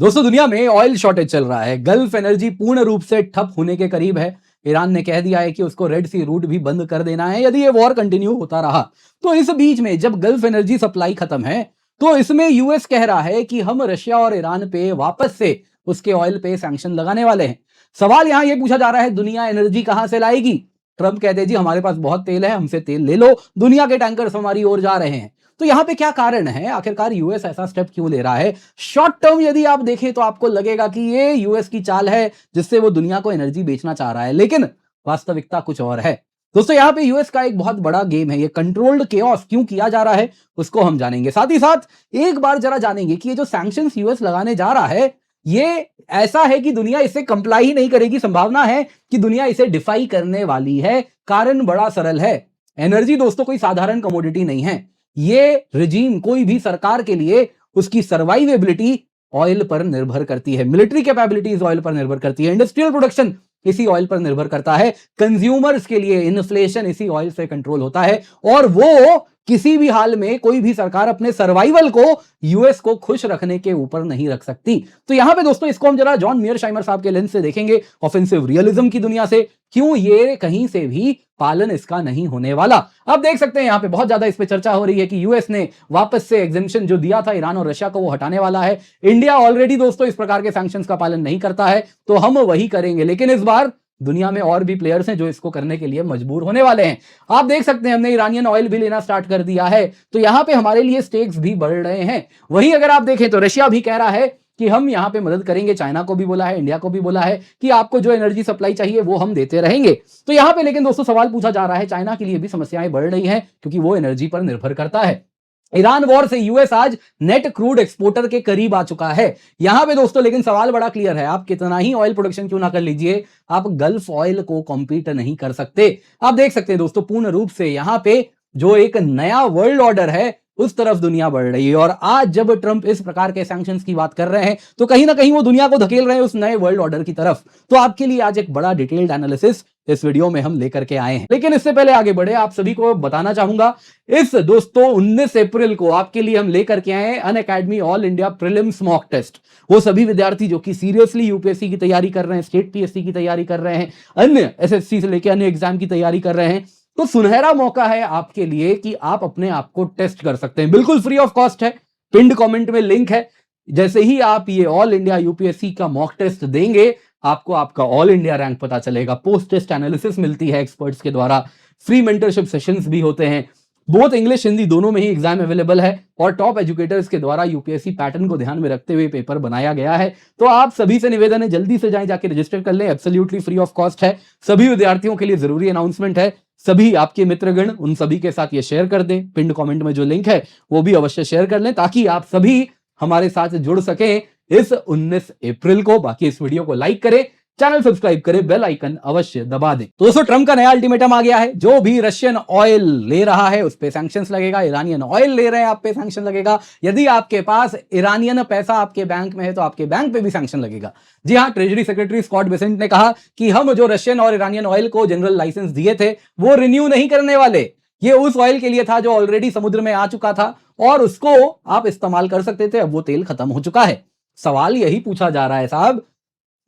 दोस्तों दुनिया में ऑयल शॉर्टेज चल रहा है। गल्फ एनर्जी पूर्ण रूप से ठप होने के करीब है। ईरान ने कह दिया है कि उसको रेड सी रूट भी बंद कर देना है यदि ये वॉर कंटिन्यू होता रहा। तो इस बीच में जब गल्फ एनर्जी सप्लाई खत्म है तो इसमें यूएस कह रहा है कि हम रशिया और ईरान पे वापस से उसके ऑयल पे सैंक्शन लगाने वाले हैं। सवाल यहां यह पूछा जा रहा है, दुनिया एनर्जी कहां से लाएगी? ट्रंप कहते जी हमारे पास बहुत तेल है, हमसे तेल ले लो, दुनिया के टैंकर्स हमारी ओर जा रहे हैं। तो यहां पे क्या कारण है? आखिरकार यूएस ऐसा स्टेप क्यों ले रहा है? शॉर्ट टर्म यदि आप देखें तो आपको लगेगा कि ये यूएस की चाल है जिससे वो दुनिया को एनर्जी बेचना चाह रहा है, लेकिन वास्तविकता कुछ और है। दोस्तों यहां पे यूएस का एक बहुत बड़ा गेम है। ये कंट्रोल्ड केओस क्यों किया जा रहा है उसको हम जानेंगे। साथ ही साथ एक बार जरा जानेंगे कि ये जो सैंक्शंस यूएस लगाने जा रहा है ये ऐसा है कि दुनिया इससे कंप्लाई ही नहीं करेगी। संभावना है कि दुनिया इसे डिफाई करने वाली है। कारण बड़ा सरल है, एनर्जी दोस्तों कोई साधारण कमोडिटी नहीं है। ये रिजीम, कोई भी सरकार के लिए उसकी सर्वाइवेबिलिटी ऑयल पर निर्भर करती है, मिलिट्री कैपेबिलिटीज ऑयल पर निर्भर करती है, इंडस्ट्रियल प्रोडक्शन इसी ऑयल पर निर्भर करता है, कंज्यूमर्स के लिए इन्फ्लेशन इसी ऑयल से कंट्रोल होता है। और वो किसी भी हाल में कोई भी सरकार अपने सर्वाइवल को यूएस को खुश रखने के ऊपर नहीं रख सकती। तो यहां पे दोस्तों इसको हम जरा जॉन मियरशाइमर साहब के लेंस से देखेंगे, ऑफेंसिव रियलिज्म की दुनिया से, क्यों ये कहीं से भी पालन इसका नहीं होने वाला। अब देख सकते हैं यहां पे बहुत ज्यादा इस पे चर्चा हो रही है कि यूएस ने वापस से एग्जेम्पशन जो दिया था ईरान और रशिया को वो हटाने वाला है। इंडिया ऑलरेडी दोस्तों इस प्रकार के सैंक्शंस का पालन नहीं करता है, तो हम वही करेंगे। लेकिन इस बार दुनिया में और भी प्लेयर्स हैं जो इसको करने के लिए मजबूर होने वाले हैं। आप देख सकते हैं हमने ईरानियन ऑयल भी लेना स्टार्ट कर दिया है, तो यहां पे हमारे लिए स्टेक्स भी बढ़ रहे हैं। वहीं अगर आप देखें तो रशिया भी कह रहा है कि हम यहां पे मदद करेंगे। चाइना को भी बोला है, इंडिया को भी बोला है कि आपको जो एनर्जी सप्लाई चाहिए वो हम देते रहेंगे। तो यहां पे लेकिन दोस्तों सवाल पूछा जा रहा है, चाइना के लिए भी समस्याएं बढ़ रही हैं क्योंकि वो एनर्जी पर निर्भर करता है। ईरान वॉर से यूएस आज नेट क्रूड एक्सपोर्टर के करीब आ चुका है। यहां पे दोस्तों लेकिन सवाल बड़ा क्लियर है, आप कितना ही ऑयल प्रोडक्शन क्यों ना कर लीजिए, आप गल्फ ऑयल को कॉम्पीट नहीं कर सकते। आप देख सकते हैं दोस्तों पूर्ण रूप से यहां पे जो एक नया वर्ल्ड ऑर्डर है उस तरफ दुनिया बढ़ रही है। और आज जब ट्रंप इस प्रकार के सैंक्शंस की बात कर रहे हैं तो कहीं ना कहीं वो दुनिया को धकेल रहे हैं उस नए वर्ल्ड ऑर्डर की तरफ। तो आपके लिए आज एक बड़ा डिटेल्ड एनालिसिस इस वीडियो में हम लेकर के आए हैं। लेकिन इससे पहले आगे बढ़े आप सभी को बताना चाहूंगा, इस दोस्तों 19 अप्रैल को आपके लिए हम लेकर के आए हैं Unacademy all India prelims mock test. वो सभी विद्यार्थी जो कि सीरियसली यूपीएससी की तैयारी कर रहे हैं, स्टेट पीएससी की तैयारी कर रहे हैं, अन्य एसएससी से लेकर अन्य एग्जाम की तैयारी कर रहे हैं, तो सुनहरा मौका है आपके लिए कि आप अपने आप को टेस्ट कर सकते हैं। बिल्कुल फ्री ऑफ कॉस्ट है, पिंड कमेंट में लिंक है। जैसे ही आप ये ऑल इंडिया यूपीएससी का मॉक टेस्ट देंगे आपको आपका ऑल इंडिया रैंक पता चलेगा, पोस्ट टेस्ट एनालिसिस मिलती है एक्सपर्ट्स के द्वारा, फ्री मेंटरशिप सेशंस भी होते हैं, बोथ इंग्लिश हिंदी दोनों में ही एग्जाम अवेलेबल है और टॉप एजुकेटर्स के द्वारा यूपीएससी पैटर्न को ध्यान में रखते हुए पेपर बनाया गया है। तो आप सभी से निवेदन है जल्दी से जाके रजिस्टर कर लें, एब्सोल्युटली फ्री ऑफ कॉस्ट है। सभी विद्यार्थियों के लिए जरूरी अनाउंसमेंट है, सभी आपके मित्रगण उन सभी के साथ ये शेयर कर दें, पिंड कमेंट में जो लिंक है वो भी अवश्य शेयर कर लें ताकि आप सभी हमारे साथ जुड़ सकें इस 19 अप्रैल को। बाकी इस वीडियो को लाइक करें, चैनल सब्सक्राइब करें, बेल आइकन अवश्य दबा दें। तो दोस्तों ट्रंप का नया अल्टीमेटम आ गया है, जो भी रशियन ऑयल ले रहा है उस पे सैंक्शंस लगेगा, ईरानियन ऑयल ले रहे हैं आप पे सैंक्शन लगेगा, यदि आपके पास ईरानियन पैसा आपके बैंक में है तो आपके बैंक पे भी सैंक्शन लगेगा। जी हां, ट्रेजरी सेक्रेटरी स्कॉट बेसेंट ने कहा कि हम जो रशियन और ईरानियन ऑयल को जनरल लाइसेंस दिए थे वो रिन्यू नहीं करने वाले। ये उस ऑयल के लिए था जो ऑलरेडी समुद्र में आ चुका था और उसको आप इस्तेमाल कर सकते थे, अब वो तेल खत्म हो चुका है। सवाल यही पूछा जा रहा है साहब,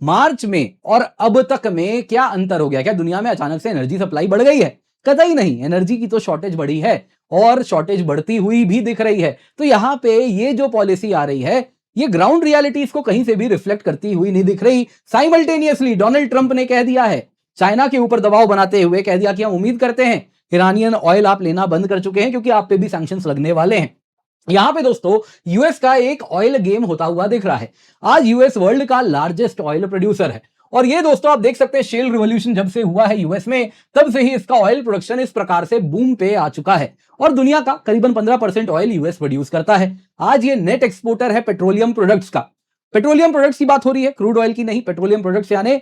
मार्च में और अब तक में क्या अंतर हो गया? क्या दुनिया में अचानक से एनर्जी सप्लाई बढ़ गई है? कतई नहीं, एनर्जी की तो शॉर्टेज बढ़ी है और शॉर्टेज बढ़ती हुई भी दिख रही है। तो यहां पे ये जो पॉलिसी आ रही है ये ग्राउंड रियलिटीज को कहीं से भी रिफ्लेक्ट करती हुई नहीं दिख रही। साइमल्टेनियसली डोनाल्ड ट्रंप ने कह दिया है, चाइना के ऊपर दबाव बनाते हुए कह दिया कि हम उम्मीद करते हैं ईरानियन ऑयल आप लेना बंद कर चुके हैं क्योंकि आप पे भी सैंक्शंस लगने वाले हैं। यहां पे दोस्तों यूएस का एक ऑयल गेम होता हुआ दिख रहा है। आज यूएस वर्ल्ड का लार्जेस्ट ऑयल प्रोड्यूसर है और ये दोस्तों आप देख सकते हैं शेल रिवॉल्यूशन जब से हुआ है यूएस में तब से ही इसका ऑयल प्रोडक्शन इस प्रकार से बूम पे आ चुका है और दुनिया का करीबन 15% ऑयल यूएस प्रोड्यूस करता है। आज ये नेट एक्सपोर्टर है पेट्रोलियम प्रोडक्ट्स का। पेट्रोलियम प्रोडक्ट्स की बात हो रही है, क्रूड ऑयल की नहीं। पेट्रोलियम प्रोडक्ट्स यानी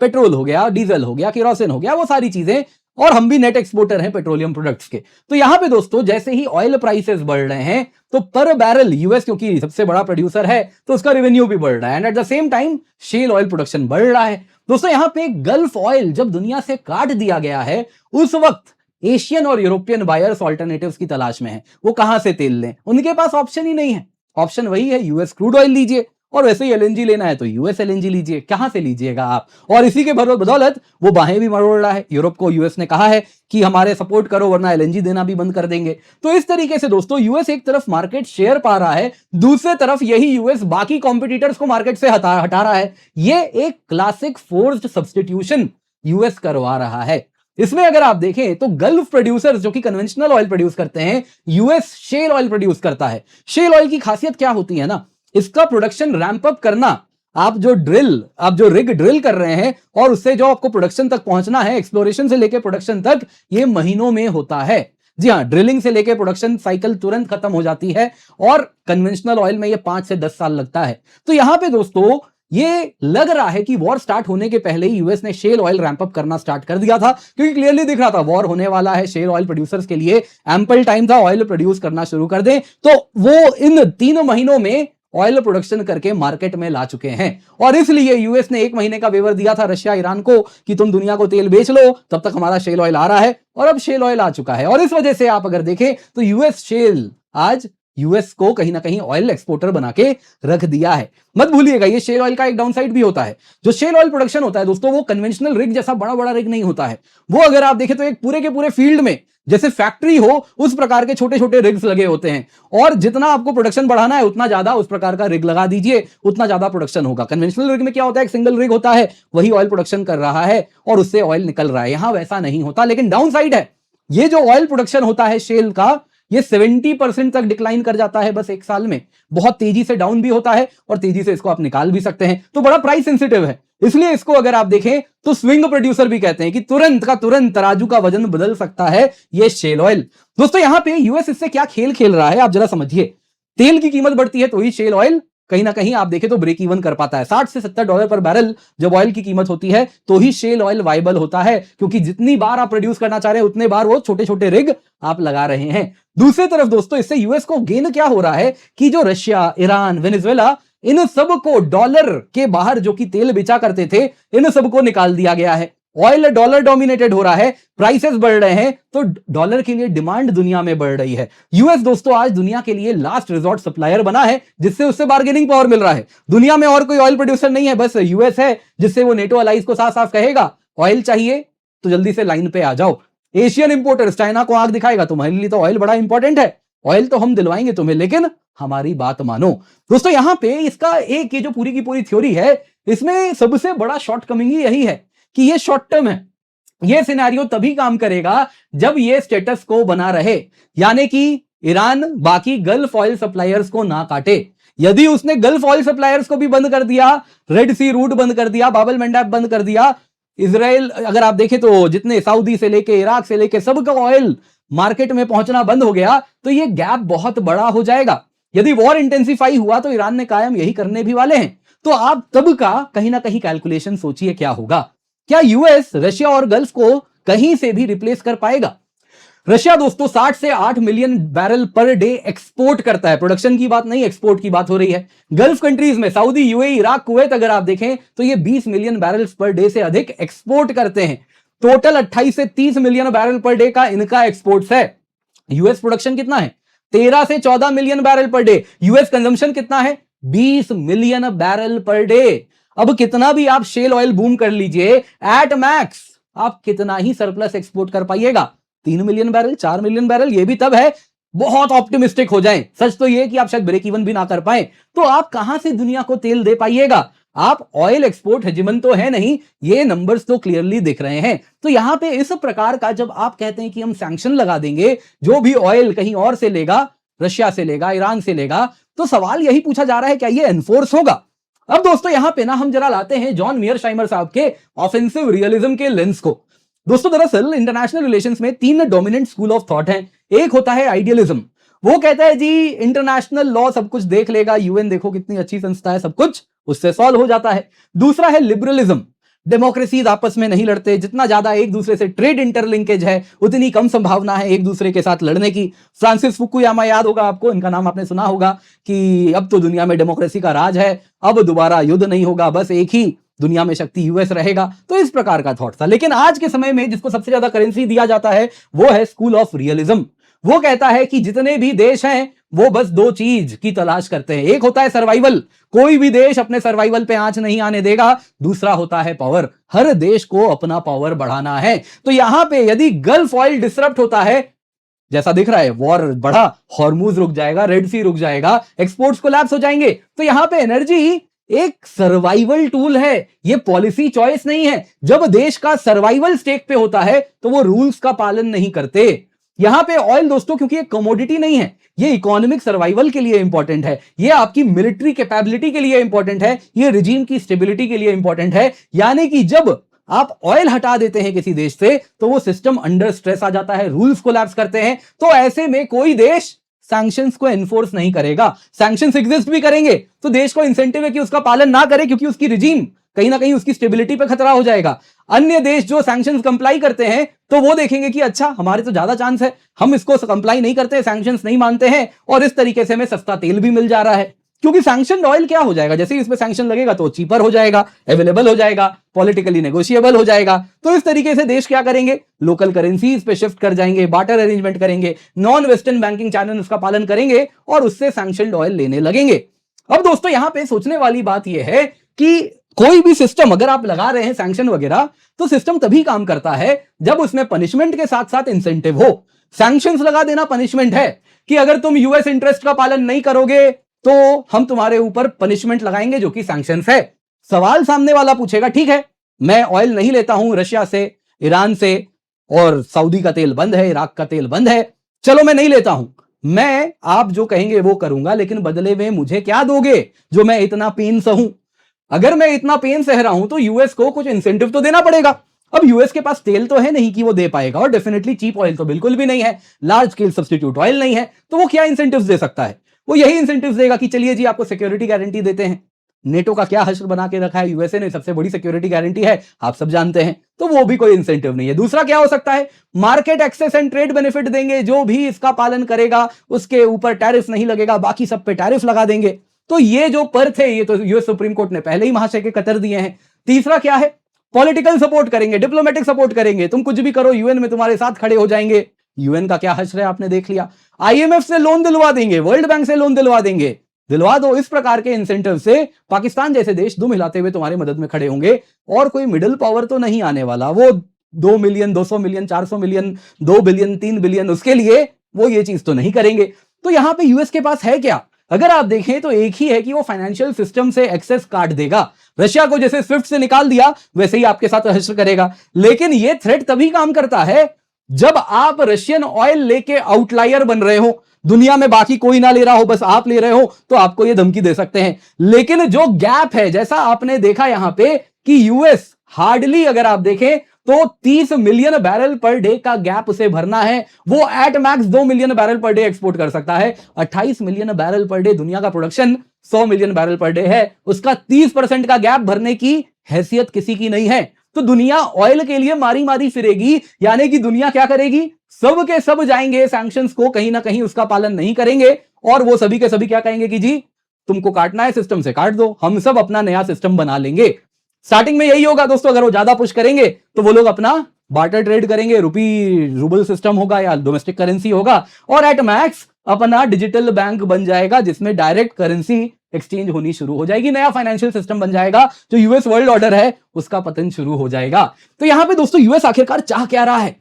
पेट्रोल हो गया, डीजल हो गया, केरोसिन हो गया, वो सारी चीजें, और हम भी नेट एक्सपोर्टर हैं पेट्रोलियम प्रोडक्ट्स के। तो यहां पे दोस्तों जैसे ही ऑयल प्राइसेस बढ़ रहे हैं तो पर बैरल यूएस क्योंकि सबसे बड़ा प्रोड्यूसर है तो उसका रेवेन्यू भी बढ़ रहा है and at the same time shale oil production बढ़ रहा है। दोस्तों यहां पे गल्फ ऑयल जब दुनिया से काट दिया गया है उस वक्त एशियन और यूरोपियन बायर्स ऑल्टरनेटिव्स की तलाश में है। वो कहां से तेल लें, उनके पास ऑप्शन ही नहीं है। ऑप्शन वही है यूएस क्रूड ऑयल लीजिए और वैसे ही एलएनजी लेना है तो यूएस एलएनजी लीजिए, कहां से लीजिएगा आप? और इसी के बदौलत वो बाहें भी मरोड़ रहा है। यूरोप को यूएस ने कहा है कि हमारे सपोर्ट करो वरना एलएनजी देना भी बंद कर देंगे। तो इस तरीके से दोस्तों यूएस एक तरफ मार्केट शेयर पा रहा है, दूसरे तरफ यही यूएस बाकी कॉम्पिटिटर्स को मार्केट से हटा रहा है। ये एक क्लासिक फोर्स्ड सब्स्टिट्यूशन यूएस करवा रहा है। इसमें अगर आप देखें तो गल्फ प्रोड्यूसर्स जो कि कन्वेंशनल ऑयल प्रोड्यूस करते हैं, यूएस शेल ऑयल प्रोड्यूस करता है। शेल ऑयल की खासियत क्या होती है ना, इसका प्रोडक्शन रैंप अप करना, आप जो रिग ड्रिल कर रहे हैं और उससे जो आपको प्रोडक्शन तक पहुंचना है, एक्सप्लोरेशन से लेकर प्रोडक्शन तक, ये महीनों में होता है। जी हां, ड्रिलिंग से लेकर प्रोडक्शन साइकिल तुरंत खत्म हो जाती है और कन्वेंशनल ऑयल में ये 5 से 10 साल लगता है। तो यहां पे दोस्तों ये लग रहा है कि वॉर स्टार्ट होने के पहले ही यूएस ने शेल ऑयल रैंप अप करना स्टार्ट कर दिया था, क्योंकि क्लियरली दिख रहा था वॉर होने वाला है, शेल ऑयल प्रोड्यूसर्स के लिए एम्पल टाइम था, ऑयल प्रोड्यूस करना शुरू कर दें। तो वो इन 3 महीनों में ऑयल प्रोडक्शन करके मार्केट में ला चुके हैं और इसलिए यूएस ने 1 महीने का वेवर दिया था रशिया ईरान को कि तुम दुनिया को तेल बेच लो, तब तक हमारा शेल ऑयल आ रहा है। और अब शेल ऑयल आ चुका है और इस वजह से आप अगर देखें तो यूएस शेल आज यूएस को कहीं ना कहीं ऑयल एक्सपोर्टर बना के रख दिया है। मत भूलिएगा ये शेल ऑयल का एक डाउन साइड भी होता है। जो शेल ऑयल प्रोडक्शन होता है दोस्तों, वो कन्वेंशनल रिग जैसा बड़ा बड़ा रिग नहीं होता है। वो अगर आप देखें तो एक पूरे के पूरे फील्ड में जैसे फैक्ट्री हो उस प्रकार के छोटे छोटे रिग्स लगे होते हैं और जितना आपको प्रोडक्शन बढ़ाना है उतना ज्यादा उस प्रकार का रिग लगा दीजिए, उतना ज्यादा प्रोडक्शन होगा। कन्वेंशनल रिग में क्या होता है, एक सिंगल रिग होता है, वही ऑयल प्रोडक्शन कर रहा है और उससे ऑयल निकल रहा है। यहां वैसा नहीं होता, लेकिन डाउन साइड है, ये जो ऑयल प्रोडक्शन होता है शेल का, ये 70% तक डिक्लाइन कर जाता है बस 1 साल में। बहुत तेजी से डाउन भी होता है और तेजी से इसको आप निकाल भी सकते हैं। तो बड़ा प्राइस सेंसिटिव है, इसलिए इसको अगर आप देखें तो स्विंग प्रोड्यूसर भी कहते हैं कि तुरंत का तुरंत तराजू का वजन बदल सकता है ये शेल ऑयल। दोस्तों यहां पे यूएस इससे क्या खेल खेल रहा है आप जरा समझिए। तेल की कीमत बढ़ती है तो ही शेल ऑयल कहीं ना कहीं आप देखें तो ब्रेक इवन कर पाता है। $60 से $70 पर बैरल जब ऑयल की कीमत होती है तो ही शेल ऑयल वाइबल होता है, क्योंकि जितनी बार आप प्रोड्यूस करना चाह रहे हैं उतने बार वो छोटे छोटे रिग आप लगा रहे हैं। दूसरी तरफ दोस्तों इससे यूएस को गेन क्या हो रहा है कि जो रशिया, ईरान, वेनेजुएला, इन सबको डॉलर के बाहर जो कि तेल बेचा करते थे, इन सबको निकाल दिया गया है। ऑयल डॉलर डोमिनेटेड हो रहा है, प्राइसेस बढ़ रहे हैं, तो डॉलर के लिए डिमांड दुनिया में बढ़ रही है। यूएस दोस्तों आज दुनिया के लिए लास्ट रिजॉर्ट सप्लायर बना है, जिससे उससे बार्गेनिंग पावर मिल रहा है। दुनिया में और कोई ऑयल प्रोड्यूसर नहीं है, बस यूएस है, जिससे वो नेटो अलाइज को साफ साफ कहेगा ऑयल चाहिए तो जल्दी से लाइन पे आ जाओ। एशियन इंपोर्टर्स चाइना को आंख दिखाएगा, तुम्हारे लिए तो ऑयल बड़ा इंपॉर्टेंट है, ऑयल तो हम दिलवाएंगे तुम्हें, लेकिन हमारी बात मानो। दोस्तों यहां पे इसका एक ये जो पूरी की पूरी थ्योरी है, इसमें सबसे बड़ा शॉर्टकमिंग ही यही है कि ये शॉर्ट टर्म है। ये सिनेरियो तभी काम करेगा जब ये स्टेटस को बना रहे, यानी कि ईरान बाकी गल्फ ऑयल सप्लायर्स को ना काटे। यदि उसने गल्फ ऑयल सप्लायर्स को भी बंद कर दिया, रेड सी रूट बंद कर दिया, बाबल मंडप बंद कर दिया, इजराइल अगर आप देखें तो जितने सऊदी से लेके इराक से लेके सबका ऑयल मार्केट में पहुंचना बंद हो गया, तो ये गैप बहुत बड़ा हो जाएगा। यदि वॉर इंटेंसिफाई हुआ तो ईरान ने कायम यही करने भी वाले हैं। तो आप तब का कहीं ना कहीं कैलकुलेशन सोचिए क्या होगा। क्या यूएस रशिया और गल्फ को कहीं से भी रिप्लेस कर पाएगा? रशिया दोस्तों 60 से 8 million barrel per day export करता है। प्रोडक्शन की बात नहीं, एक्सपोर्ट की बात हो रही है। गल्फ कंट्रीज में सऊदी, यूएई, इराक, कुवैत अगर आप देखें तो ये 20 मिलियन बैरल्स पर डे से अधिक एक्सपोर्ट करते हैं। टोटल 28 से 30 मिलियन बैरल पर डे का इनका एक्सपोर्ट्स है। यूएस प्रोडक्शन कितना है? 13 से 14 million barrel per day. US consumption कितना है? 20 मिलियन बैरल पर डे। अब कितना भी आप शेल ऑयल बूम कर लीजिए, एट मैक्स आप कितना ही सरप्लस एक्सपोर्ट कर पाइएगा? 3 मिलियन बैरल, 4 मिलियन बैरल, ये भी तब है बहुत ऑप्टिमिस्टिक हो जाएं। सच तो ये कि आप शायद ब्रेक इवन भी ना कर पाए, तो आप कहां से दुनिया को तेल दे पाइएगा? आप ऑयल एक्सपोर्ट हेजिमन तो है नहीं, ये नंबर्स तो क्लियरली दिख रहे हैं। तो यहां पे इस प्रकार का जब आप कहते हैं कि हम सैंक्शन लगा देंगे, जो भी ऑयल कहीं और से लेगा, रशिया से लेगा, ईरान से लेगा, तो सवाल यही पूछा जा रहा है क्या ये एनफोर्स होगा? अब दोस्तों यहां पे ना हम जरा लाते हैं जॉन मीयरशाइमर साहब के ऑफेंसिव रियलिज्म के लेंस को। दोस्तों दरअसल इंटरनेशनल रिलेशंस में 3 डोमिनेंट स्कूल ऑफ थॉट हैं। एक होता है आइडियलिज्म, वो कहता है जी इंटरनेशनल लॉ सब कुछ देख लेगा, यूएन देखो कितनी अच्छी संस्था है, सब कुछ उससे सॉल्व हो जाता है। दूसरा है लिबरलिज्म, डेमोक्रेसीज आपस में नहीं लड़ते, जितना ज्यादा एक दूसरे से ट्रेड इंटरलिंकेज है उतनी कम संभावना है एक दूसरे के साथ लड़ने की। फ्रांसिस फुकुयामा याद होगा आपको, इनका नाम आपने सुना होगा कि अब तो दुनिया में डेमोक्रेसी का राज है, अब दोबारा युद्ध नहीं होगा, बस एक ही दुनिया में शक्ति यूएस रहेगा। तो इस प्रकार का थॉट था। लेकिन आज के समय में जिसको सबसे ज्यादा करेंसी दिया जाता है वो है स्कूल ऑफ रियलिज्म। वो कहता है कि जितने भी देश हैं वो बस दो चीज की तलाश करते हैं, एक होता है सर्वाइवल, कोई भी देश अपने सर्वाइवल पे आंच नहीं आने देगा, दूसरा होता है पावर, हर देश को अपना पावर बढ़ाना है। तो यहां पे यदि गल्फ ऑयल डिसरप्ट होता है, जैसा दिख रहा है वॉर बढ़ा, हॉर्मूज रुक जाएगा, रेड सी रुक जाएगा, एक्सपोर्ट्स कोलैप्स हो जाएंगे, तो यहां पे एनर्जी एक सर्वाइवल टूल है, ये पॉलिसी चॉइस नहीं है। जब देश का सर्वाइवल स्टेक पे होता है तो वो रूल्स का पालन नहीं करते। यहां पे ऑयल दोस्तों क्योंकि एक कमोडिटी नहीं है, ये इकोनॉमिक सर्वाइवल के लिए इंपॉर्टेंट है, ये आपकी मिलिट्री कैपेबिलिटी के लिए इंपॉर्टेंट है, ये रिजीम की स्टेबिलिटी के लिए इंपॉर्टेंट है। यानी कि जब आप ऑयल हटा देते हैं किसी देश से तो वो सिस्टम अंडर स्ट्रेस आ जाता है, रूल्स कोलैप्स करते हैं, तो ऐसे में कोई देश सैंक्शंस को एनफोर्स नहीं करेगा। सैंक्शंस एग्जिस्ट भी करेंगे तो देश को इंसेंटिव है कि उसका पालन ना करे, क्योंकि उसकी रिजीम कहीं ना कहीं उसकी स्टेबिलिटी पे खतरा हो जाएगा। अन्य देश जो सैंक्शंस कंप्लाई करते हैं तो वो देखेंगे कि अच्छा हमारे तो ज्यादा चांस है, हम इसको कंप्लाई नहीं करते, सैंक्शंस नहीं मानते हैं, और इस तरीके से हमें सस्ता तेल भी मिल जा रहा है। क्योंकि सैंक्शन ऑयल क्या हो जाएगा, जैसे ही इसमें सैंक्शन लगेगा तो चीपर हो जाएगा, अवेलेबल हो जाएगा, पॉलिटिकली नेगोशिएबल हो जाएगा। तो इस तरीके से देश क्या करेंगे, लोकल करेंसीज पे शिफ्ट कर जाएंगे, बार्टर अरेंजमेंट करेंगे, नॉन वेस्टर्न बैंकिंग चैनल उसका पालन करेंगे और उससे सैंक्शनड ऑयल लेने लगेंगे। अब दोस्तों यहां पे सोचने वाली बात यह है कि कोई भी सिस्टम अगर आप लगा रहे हैं सैंक्शन वगैरह, तो सिस्टम तभी काम करता है जब उसमें पनिशमेंट के साथ साथ इंसेंटिव हो। सैंक्शंस लगा देना पनिशमेंट है कि अगर तुम यूएस इंटरेस्ट का पालन नहीं करोगे तो हम तुम्हारे ऊपर पनिशमेंट लगाएंगे, जो कि सैंक्शंस है। सवाल सामने वाला पूछेगा, ठीक है मैं ऑयल नहीं लेता हूं रशिया से, ईरान से, और सऊदी का तेल बंद है, इराक का तेल बंद है, चलो मैं नहीं लेता हूं, मैं आप जो कहेंगे वो करूंगा, लेकिन बदले में मुझे क्या दोगे जो मैं इतना पेन सहूं? अगर मैं इतना पेन सह रहा हूं तो यूएस को कुछ इंसेंटिव तो देना पड़ेगा। अब यूएस के पास तेल तो है नहीं कि वो दे पाएगा, और डेफिनेटली चीप ऑयल तो बिल्कुल भी नहीं है, लार्ज स्केल सब्स्टिट्यूट ऑयल नहीं है, तो वो क्या इंसेंटिव्स दे सकता है? वो यही इंसेंटिव्स देगा कि चलिए जी आपको सिक्योरिटी गारंटी देते हैं। नेटो का क्या हश्र बना के रखा है यूएसए ने, सबसे बड़ी सिक्योरिटी गारंटी है, आप सब जानते हैं, तो वो भी कोई इंसेंटिव नहीं है। दूसरा क्या हो सकता है, market access and trade benefit देंगे, जो भी इसका पालन करेगा उसके ऊपर टैरिफ नहीं लगेगा, बाकी सब पे टैरिफ लगा देंगे। तो ये जो पर्थ है ये तो यूएस सुप्रीम कोर्ट ने पहले ही महाशय के कतर दिए हैं। तीसरा क्या है, पॉलिटिकल सपोर्ट करेंगे, डिप्लोमेटिक सपोर्ट करेंगे, तुम कुछ भी करो यूएन में तुम्हारे साथ खड़े हो जाएंगे। यूएन का क्या हश्र है आपने देख लिया, आईएमएफ से लोन दिलवा देंगे, वर्ल्ड बैंक से लोन दिलवा देंगे, दिलवा दो। इस प्रकार के इंसेंटिव से पाकिस्तान जैसे देश दुम हिलाते हुए तुम्हारी मदद में खड़े होंगे, और कोई मिडिल पावर तो नहीं आने वाला, वो 2 million 200 million 400 million 2 billion 3 billion उसके लिए वो ये चीज तो नहीं करेंगे। तो यहां पे यूएस के पास है क्या, अगर आप देखें तो एक ही है कि वो फाइनेंशियल सिस्टम से एक्सेस काट देगा। रशिया को जैसे स्विफ्ट से निकाल दिया वैसे ही आपके साथ हश्र करेगा। लेकिन ये थ्रेट तभी काम करता है जब आप रशियन ऑयल लेके आउटलायर बन रहे हो, दुनिया में बाकी कोई ना ले रहा हो, बस आप ले रहे हो, तो आपको ये धमकी दे सकते हैं। लेकिन जो गैप है, जैसा आपने देखा यहां पे कि यूएस हार्डली अगर आप देखें तो 30 मिलियन बैरल पर डे का गैप उसे भरना है, वो at max 2 million barrel per day export कर सकता है। 28 मिलियन बैरल पर डे दुनिया का production 100 million barrel per day है, उसका 30% का गैप भरने की हैसियत किसी की नहीं है। तो दुनिया ऑयल के लिए मारी मारी फिरेगी, यानी कि दुनिया क्या करेगी, सब के सब जाएंगे सैंक्शंस को कहीं ना कहीं उसका पालन नहीं करेंगे, और वो सभी के सभी क्या कहेंगे कि जी तुमको काटना है सिस्टम से काट दो, हम सब अपना नया सिस्टम बना लेंगे। स्टार्टिंग में यही होगा दोस्तों, अगर वो ज्यादा पुश करेंगे तो वो लोग अपना बार्टर ट्रेड करेंगे, रूबल सिस्टम होगा या डोमेस्टिक करेंसी होगा, और एट मैक्स अपना डिजिटल बैंक बन जाएगा जिसमें डायरेक्ट करेंसी एक्सचेंज होनी शुरू हो जाएगी, नया फाइनेंशियल सिस्टम बन जाएगा, जो यूएस वर्ल्ड ऑर्डर है उसका पतन शुरू हो जाएगा। तो यहां पे दोस्तों यूएस आखिरकार चाह क्या रहा है?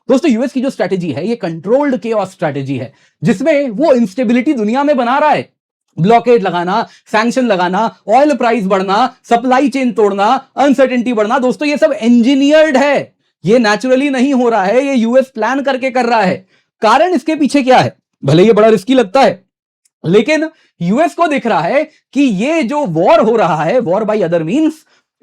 दोस्तों यूएस की जो स्ट्रैटेजी है ये कंट्रोल्ड केओस स्ट्रैटेजी है, जिसमें वो इंस्टेबिलिटी दुनिया में बना रहा है, ब्लॉकेड लगाना, सैंक्शन लगाना, ऑयल प्राइस बढ़ना, सप्लाई चेन तोड़ना, अनसर्टेनिटी बढ़ना। दोस्तों ये सब इंजीनियर्ड है, ये नेचुरली नहीं हो रहा है, ये यूएस प्लान करके कर रहा है। कारण इसके पीछे क्या है, भले ये बड़ा रिस्की लगता है, लेकिन यूएस को दिख रहा है कि ये जो वॉर हो रहा है, वॉर बाय अदर मींस,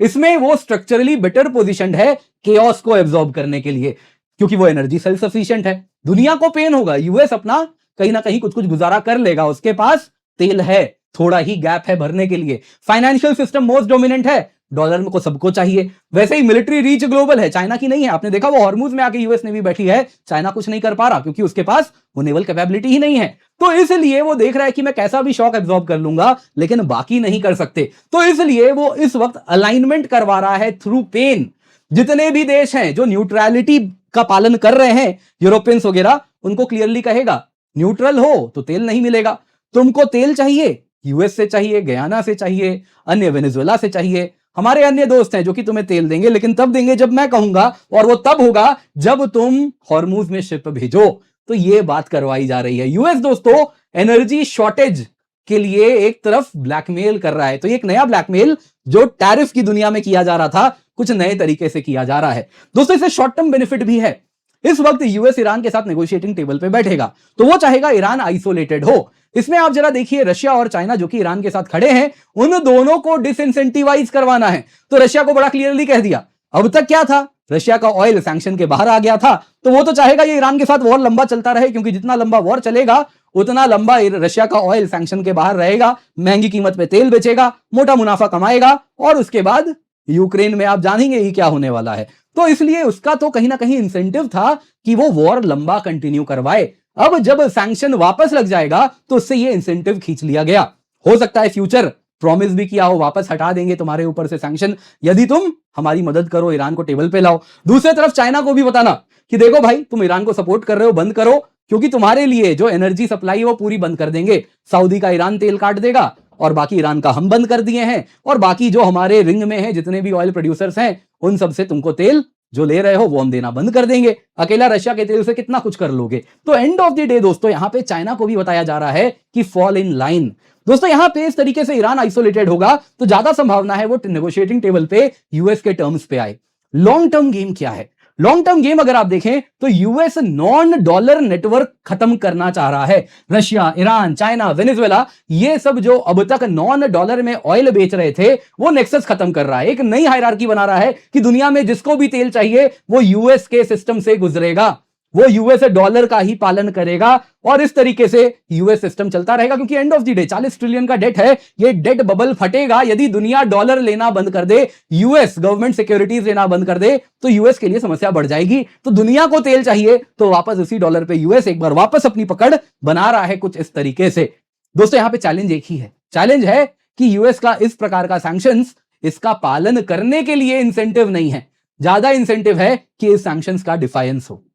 इसमें वो स्ट्रक्चरली बेटर पोजीशनड है केओस को एब्जॉर्ब करने के लिए, क्योंकि वो एनर्जी सेल्फ सफिशिएंट है। दुनिया को पेन होगा, यूएस अपना कहीं ना कहीं कुछ कुछ गुजारा कर लेगा, उसके पास तेल है, थोड़ा ही गैप है भरने के लिए, फाइनेंशियल सिस्टम मोस्ट डोमिनेंट है, डॉलर में को सबको चाहिए, वैसे ही मिलिट्री रीच ग्लोबल है, चाइना की नहीं है। आपने देखा वो हॉर्मुज में आके यूएस नेवी बैठी है, चाइना कुछ नहीं कर पा रहा क्योंकि उसके पास वो नेवल कैपेबिलिटी ही नहीं है। तो इसलिए वो देख रहा है कि मैं कैसा भी शॉक एब्जॉर्ब कर लूंगा, लेकिन बाकी नहीं कर सकते, तो इसलिए वो इस वक्त अलाइनमेंट करवा रहा है थ्रू पेन। जितने भी देश हैं जो न्यूट्रलिटी का पालन कर रहे हैं, यूरोपियंस वगैरह, उनको क्लियरली कहेगा न्यूट्रल हो तो तेल नहीं मिलेगा। तुमको तेल चाहिए, यूएस से चाहिए, गयाना से चाहिए, अन्य वेनेजुएला से चाहिए। हमारे अन्य दोस्त हैं जो कि तुम्हें तेल देंगे, लेकिन तब देंगे जब मैं कहूंगा, और वो तब होगा जब तुम हॉर्मूज में शिप भेजो। तो ये बात करवाई जा रही है। यूएस दोस्तों एनर्जी शॉर्टेज के लिए एक तरफ ब्लैकमेल कर रहा है। तो ये एक नया ब्लैकमेल जो टैरिफ की दुनिया में किया जा रहा था, कुछ नए तरीके से किया जा रहा है। दोस्तों इससे शॉर्ट टर्म बेनिफिट भी है। इस वक्त यूएस ईरान के साथ नेगोशिएटिंग टेबल पे बैठेगा तो वो चाहेगा ईरान आइसोलेटेड हो। इसमें आप जरा देखिए, रशिया और चाइना जो कि ईरान के साथ खड़े हैं, उन दोनों को डिसइंसेंटिवाइज करवाना है। तो रशिया को बड़ा क्लियरली कह दिया, अब तक क्या था, रशिया का ऑयल सैंक्शन के बाहर आ गया था, तो वो तो चाहेगा ये ईरान के साथ वॉर लंबा चलता रहे, क्योंकि जितना लंबा वॉर चलेगा उतना लंबा रशिया का ऑयल सैंक्शन के बाहर रहेगा, महंगी कीमत पे तेल बेचेगा, मोटा मुनाफा कमाएगा, और उसके बाद यूक्रेन में आप जानेंगे ही क्या होने वाला है। तो इसलिए उसका तो कहीं ना कहीं इंसेंटिव था कि वो वॉर लंबा कंटिन्यू करवाए। अब जब सैंक्शन वापस लग जाएगा तो उससे ये इंसेंटिव खींच लिया गया। हो सकता है फ्यूचर प्रॉमिस भी किया हो, वापस हटा देंगे तुम्हारे ऊपर से सैंक्शन यदि तुम हमारी मदद करो, ईरान को टेबल पे लाओ। दूसरी तरफ चाइना को भी बताना कि देखो भाई, तुम ईरान को सपोर्ट कर रहे हो, बंद करो, क्योंकि तुम्हारे लिए जो एनर्जी सप्लाई है वो पूरी बंद कर देंगे। सऊदी का ईरान तेल काट देगा, और बाकी ईरान का हम बंद कर दिए हैं, और बाकी जो हमारे रिंग में है जितने भी ऑयल प्रोड्यूसर्स हैं, उन सबसे तुमको तेल जो ले रहे हो वो हम देना बंद कर देंगे। अकेला रशिया के तेल से कितना कुछ कर लोगे। तो एंड ऑफ द डे दोस्तों यहां पे चाइना को भी बताया जा रहा है कि फॉल इन लाइन। दोस्तों यहां पे इस तरीके से ईरान आइसोलेटेड होगा तो ज्यादा संभावना है वो नेगोशिएटिंग टेबल पे यूएस के टर्म्स पे आए। लॉन्ग टर्म गेम क्या है? लॉन्ग टर्म गेम अगर आप देखें तो यूएस नॉन डॉलर नेटवर्क खत्म करना चाह रहा है। रशिया, ईरान, चाइना, वेनेजुएला, ये सब जो अब तक नॉन डॉलर में ऑयल बेच रहे थे वो नेक्सस खत्म कर रहा है। एक नई हायरार्की बना रहा है कि दुनिया में जिसको भी तेल चाहिए वो यूएस के सिस्टम से गुजरेगा, वो यूएस डॉलर का ही पालन करेगा, और इस तरीके से यूएस सिस्टम चलता रहेगा। क्योंकि end of the day 40 trillion का डेट है, ये डेट बबल फटेगा यदि दुनिया डॉलर लेना बंद कर दे, यूएस गवर्नमेंट सिक्योरिटीज लेना बंद कर दे, तो यूएस के लिए समस्या बढ़ जाएगी। तो दुनिया को तेल चाहिए तो वापस उसी डॉलर पे यूएस एक बार वापस अपनी पकड़ बना रहा है कुछ इस तरीके से। दोस्तों यहां पे चैलेंज एक ही है, चैलेंज है कि यूएस का इस प्रकार का सैंक्शंस, इसका पालन करने के लिए इंसेंटिव नहीं है, ज्यादा इंसेंटिव है कि इस सैंक्शंस का डिफायंस हो।